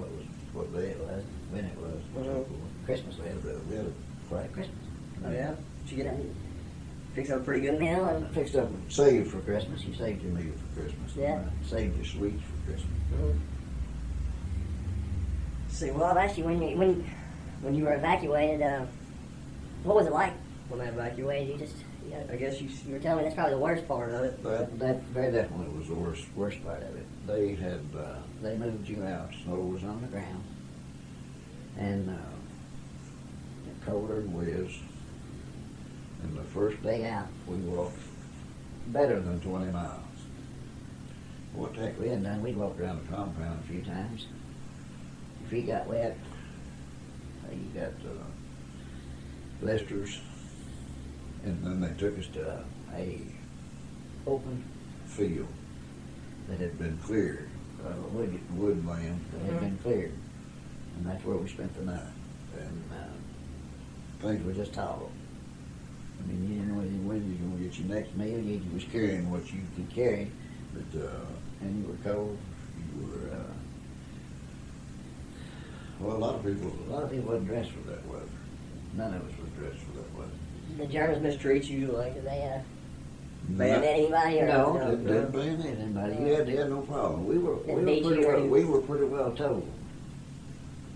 [SPEAKER 3] what day it was, when it was, and so forth. Christmas, we had a quiet Christmas.
[SPEAKER 1] Oh, yeah? Did you get it? Fix up a pretty good meal? And
[SPEAKER 3] Fixed up, saved for Christmas. You saved your meal for Christmas.
[SPEAKER 1] Yeah.
[SPEAKER 3] Saved your sweets for Christmas.
[SPEAKER 1] Mm-hmm. See, well, I've asked you when you were evacuated, what was it like when they evacuated? I guess you were telling me that's probably the worst part of it.
[SPEAKER 3] That very definitely was the worst part of it. They moved you out. Snow was on the ground, and colder than whiz. And the first day out, we walked better than 20 miles. What the heck we hadn't done, we'd walked around the compound a few times. Your feet got wet. You got blisters. And then they took us to a open field that had been cleared, woodland that had been cleared. And that's where we spent the night. And things were just tolerable. I mean, you didn't know when you were going to get your next meal. You was carrying what you could carry, but and you were cold. You were well. A lot of people wasn't dressed for that weather. None of us was dressed for that weather.
[SPEAKER 1] Did the Germans mistreat you? Like, did they bayonet anybody? Or
[SPEAKER 3] No, didn't bayonet anybody. You had no problem. We were pretty well told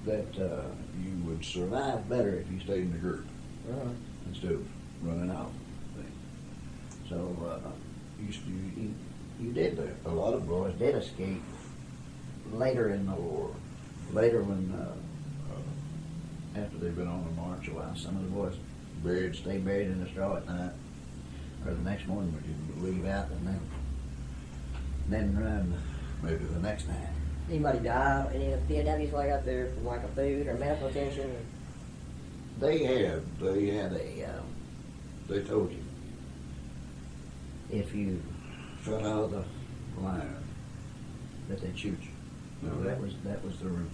[SPEAKER 3] that you would survive better if you stayed in the group instead of running out. So you did that. A lot of boys did escape later in the war. Later when after they've been on the march a while, some of the boys stay buried in the straw at night, or the next morning we leave out and then run maybe the next night.
[SPEAKER 1] Anybody die? Any of the POWs like out there from like a food or medical attention?
[SPEAKER 3] They told you if you fell out of the line that they'd shoot you. No, that was the rule.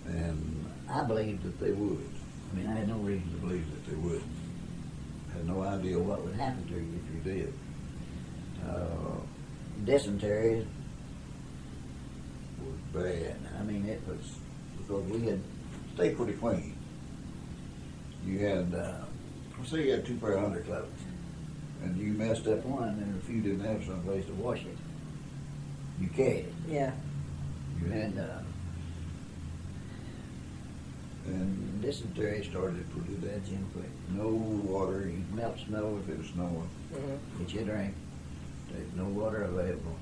[SPEAKER 3] And I believed that they would. I mean, I had no reason to believe that they would. I had no idea what would happen to you if you did. Dysentery was bad. I mean, it was because we had stayed pretty clean. You had, say you had 2 pair of underclothes, and you messed up one, and if you didn't have some place to wash it, you carried it.
[SPEAKER 1] Yeah.
[SPEAKER 3] You had, and dysentery started pretty bad, Jim, quick. No water, you melt snow if it was snowing. Get you a drink. There's no water available.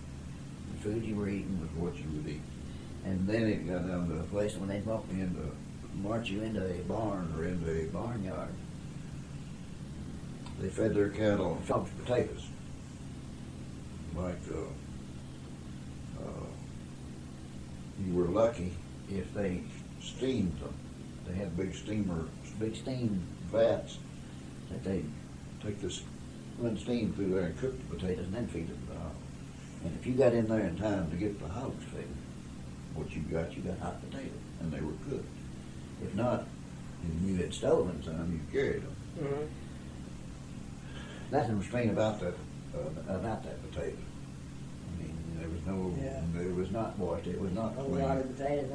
[SPEAKER 3] The food you were eating was what you would eat. And then it got down to a place when they'd march you into a barn or into a barnyard. They fed their cattle on chopped potatoes. Like, you were lucky if they steamed them. They had big steam vats that they'd take this, run steam through there and cook the potatoes and then feed them to the hogs. And if you got in there in time to get the hogs fed, what you got hot potatoes, and they were cooked. If not, and you had stolen some, you carried them. Nothing was strange about that potato. I mean, it was not washed, it was not clean.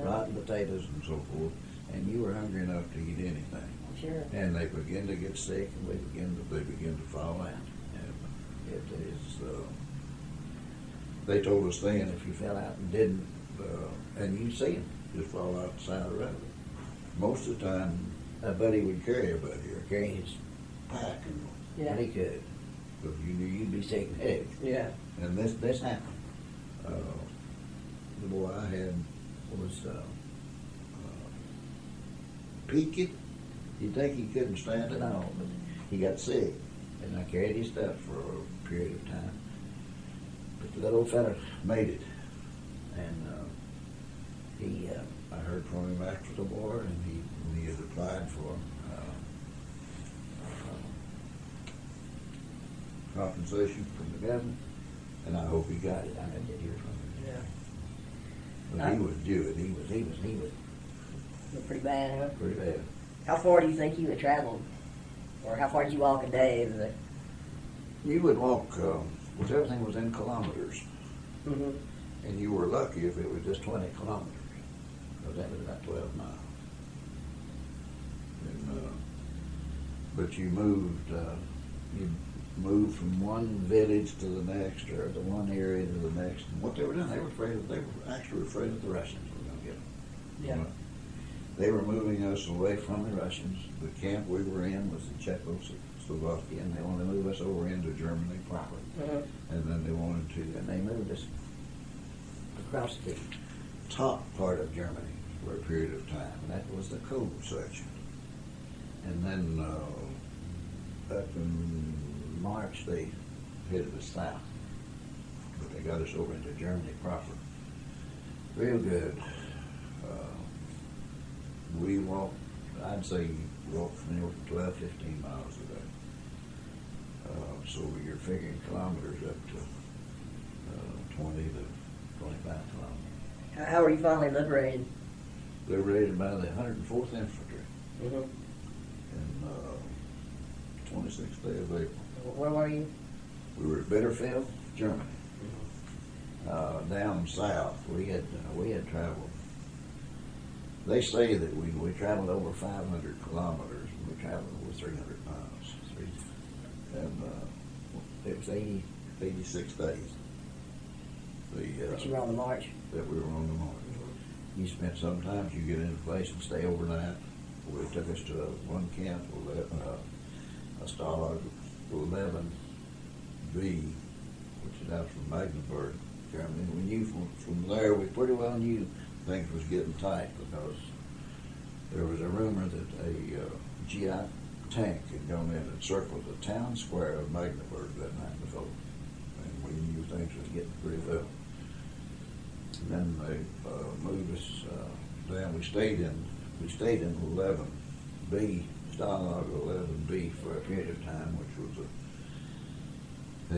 [SPEAKER 3] Rotten potatoes and so forth, and you were hungry enough to eat anything.
[SPEAKER 1] Sure. And
[SPEAKER 3] they begin to get sick, and they begin to fall out. And it is. They told us then if you fell out and didn't, and you see them just fall out the side of the road. Most of the time, a buddy would carry a buddy or carry his pack, and he could, because you knew you'd be sick and heavy.
[SPEAKER 1] Yeah.
[SPEAKER 3] And this happened. The boy I had was peaky, You'd think he couldn't stand it all, but he got sick, and I carried his stuff for a period of time. But that old fella made it, and I heard from him after the war, and he had applied for compensation from the government, and I hope he got it. I never did hear from him.
[SPEAKER 1] Yeah.
[SPEAKER 3] But he was due it. He was
[SPEAKER 1] Looked pretty bad, huh?
[SPEAKER 3] pretty bad.
[SPEAKER 1] How far do you think you had traveled? Or how far did you walk a day?
[SPEAKER 3] You would walk, which everything was in kilometers,
[SPEAKER 1] Mm-hmm.
[SPEAKER 3] and you were lucky if it was just 20 kilometers, because that was about 12 miles. And, but you moved from one village to the next, or the one area to the next. And what they were doing, they were actually afraid of the Russians were going to get them.
[SPEAKER 1] Yeah.
[SPEAKER 3] You know? They were moving us away from the Russians. The camp we were in was in Czechoslovakia, and they wanted to move us over into Germany proper.
[SPEAKER 1] Mm-hmm.
[SPEAKER 3] And then they moved us across the top part of Germany for a period of time. And that was the cold section. And then up in March, they headed us south. But they got us over into Germany proper. Real good. We walked, I'd say, from anywhere from 12, 15 miles a day. So you're figuring kilometers up to 20 to 25 kilometers.
[SPEAKER 1] How were you finally liberated?
[SPEAKER 3] Liberated by the 104th Infantry
[SPEAKER 1] Mm-hmm.
[SPEAKER 3] in 26th day of April.
[SPEAKER 1] Where were you?
[SPEAKER 3] We were at Bitterfeld, Germany. Down south, we had traveled. They say that we traveled over 500 kilometers, and we traveled over 300 miles. And it was 86 days.
[SPEAKER 1] That you were on the march?
[SPEAKER 3] That we were on the march. You spent, sometimes you get into a place and stay overnight. Well, it took us to one camp, a Stalag 11B, which is out from Magdeburg, Germany. We knew from there, we pretty well knew things was getting tight, because there was a rumor that a GI tank had gone in and circled the town square of Magdeburg that night before, and we knew things was getting pretty low. And then they moved us down. We stayed in 11B, Stalag 11B, for a period of time, which was a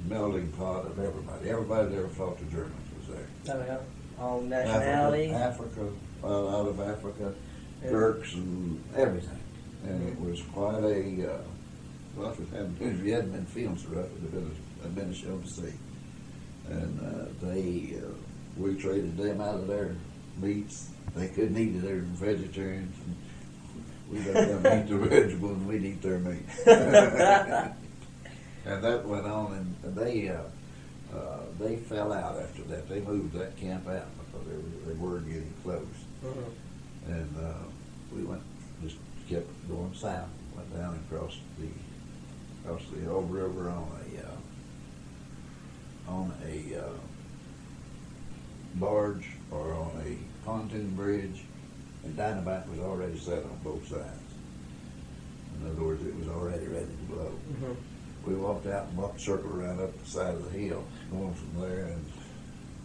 [SPEAKER 3] melting pot of everybody. Everybody that ever fought the Germans was there.
[SPEAKER 1] Oh, yeah. All nationality?
[SPEAKER 3] Africa, out of Africa,
[SPEAKER 1] Yeah.
[SPEAKER 3] Turks and everything. And it was quite a, well, if you hadn't been feeling so rough, it would have been a show to see. And we traded them out of their meats. They couldn't eat it. They were vegetarians. We let them eat the vegetables, and we'd eat their meat. And that went on, and they fell out after that. They moved that camp out because they were getting close.
[SPEAKER 1] Mm-hmm.
[SPEAKER 3] And we just kept going south. Went down and crossed the old river on a barge or on a pontoon bridge, and dynamite was already set on both sides. In other words, it was already ready to blow.
[SPEAKER 1] Mm-hmm.
[SPEAKER 3] We walked out and walked a circle around up the side of the hill, going from there, and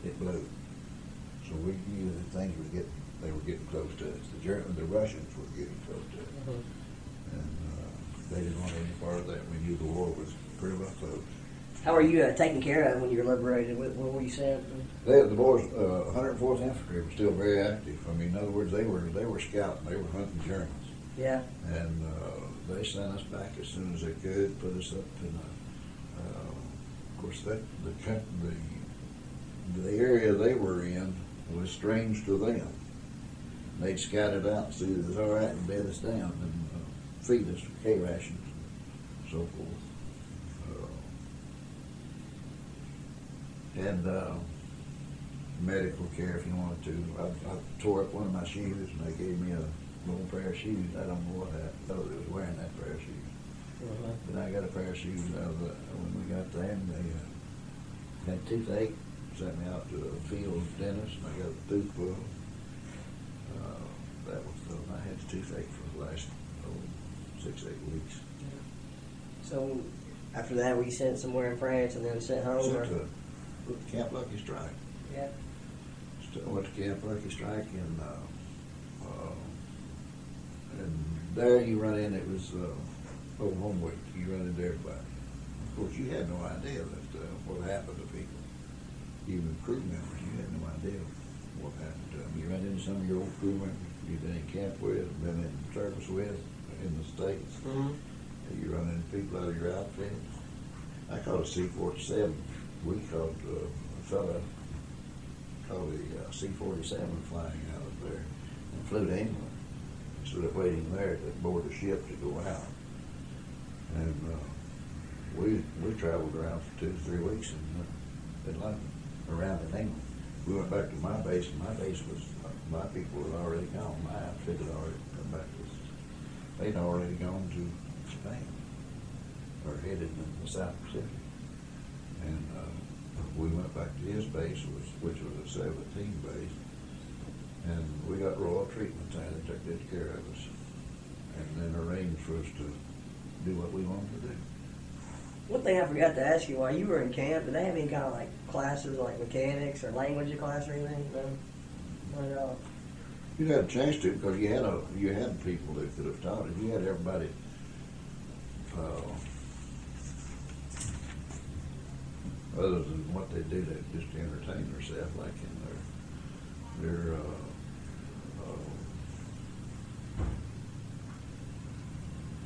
[SPEAKER 3] it blew. So we knew that things were getting close to us. The Russians were getting close to us.
[SPEAKER 1] Mm-hmm.
[SPEAKER 3] And they didn't want any part of that. We knew the war was pretty well close.
[SPEAKER 1] How were you taken care of when you were liberated? Where were you sent?
[SPEAKER 3] The boys, 104th Infantry, were still very active. I mean, in other words, they were scouting. They were hunting Germans.
[SPEAKER 1] Yeah.
[SPEAKER 3] And they sent us back as soon as they could, put us up in of course, the area they were in was strange to them. They'd scouted out and see that it was all right and bed us down and feed us K-rations and so forth. And medical care if you wanted to. I tore up one of my shoes, and they gave me a little pair of shoes. I don't know what happened. I was wearing that pair of shoes.
[SPEAKER 1] Mm-hmm.
[SPEAKER 3] But I got a pair of shoes out of when we got there, and they had toothache. Sent me out to a field dentist, and I got a tooth pulled.
[SPEAKER 2] that was, I had toothache for the last 6, 8 weeks.
[SPEAKER 1] So after that, were you sent somewhere in France and then sent home?
[SPEAKER 2] Sent to Camp Lucky Strike.
[SPEAKER 1] Yeah.
[SPEAKER 2] Went to Camp Lucky Strike and there you run in, it was old home week, you run into everybody. Of course, you had no idea that what happened to people. Even crew members, you had no idea what happened to them. You run into some of your old crew members you've been in camp with, been in service with in the States.
[SPEAKER 1] Mm-hmm.
[SPEAKER 2] You run into people out of your outfit. I caught a C-47. We caught a fella called a C-47 flying out of there and flew to England. Stood up waiting there to board the ship to go out. And we traveled around for 2 to 3 weeks in London, around in England. We went back to my base, and my base was, my people had already gone. My outfit had already come back. They'd already gone to Spain, or headed in the South Pacific. And we went back to his base, which was a 17 base, and we got royal treatment there. They took good care of us, and then arranged for us to do what we wanted to do.
[SPEAKER 1] One thing I forgot to ask you, while you were in camp, did they have any kind of like classes, like mechanics or language class or anything? No, not at all.
[SPEAKER 2] You had a chance to, because you had people that could have taught it. You had everybody. Other than what they do, they just entertain themselves, like in their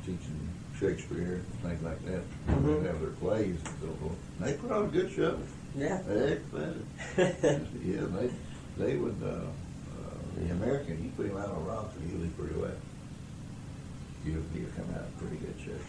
[SPEAKER 2] teaching Shakespeare, things like that.
[SPEAKER 1] Mm-hmm.
[SPEAKER 2] They have their plays and so forth. They put on a good show.
[SPEAKER 1] Yeah.
[SPEAKER 2] Heck, man. Yeah, they would. The American, you put him out on a rock and he'll do pretty well. He'll come out in pretty good shape.